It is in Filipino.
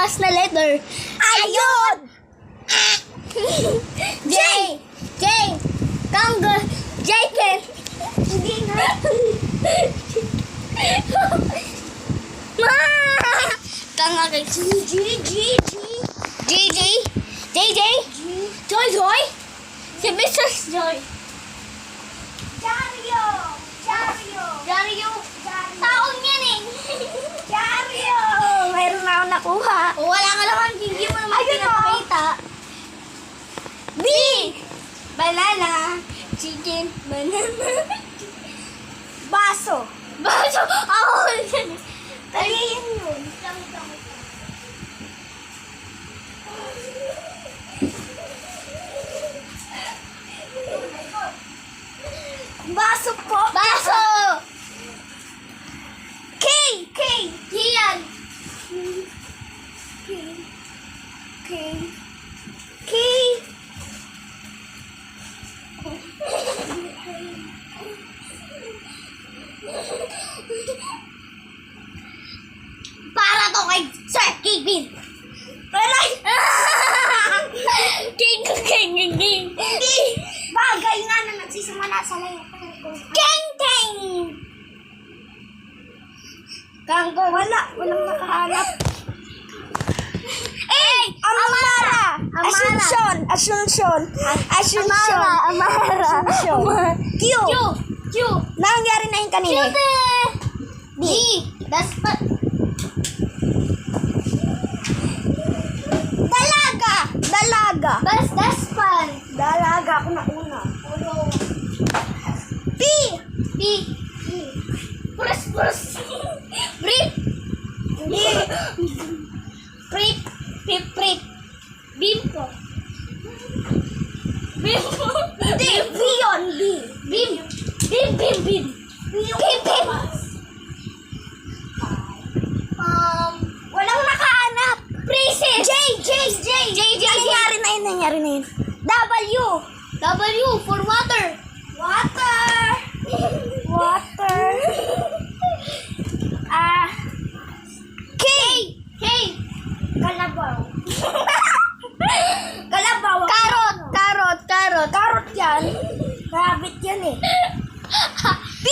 last na letter. Ayun! J. Kangga. Jaken. Hindi nga. Kanga kay JJ. Joy. Si Mrs. Joy. Dario! Dario. Taon yan eh. Dario! Mayroon na akong nakuha. Wala ka naman. Hindi mo naman Ayun, pinapakita. B! Banana. Chicken. Banana. Baso. Baso. Ako. Dali yun. Baso po. Baso. K! Kian. K! Para to kay Sir Kevin. Aray! King. Hindi! Bagay nga na nagsisimula sa layo. Keng. Kanggo, walang nakahanap. Amara. Asunsyon. Amara. Q. Q. Nangyari na yung kanina. D. That's but Dalaga. that's fun. Dalaga ako na una. P. Purus. Brief. Hindi. Prip. Bimpo. Hindi. B yun. Bim. Walang nakahanap. Princess. J. Nangyari na yun. W. W for water. Water. K. Kalabaw. Karot yan. Rabbit yan eh. P.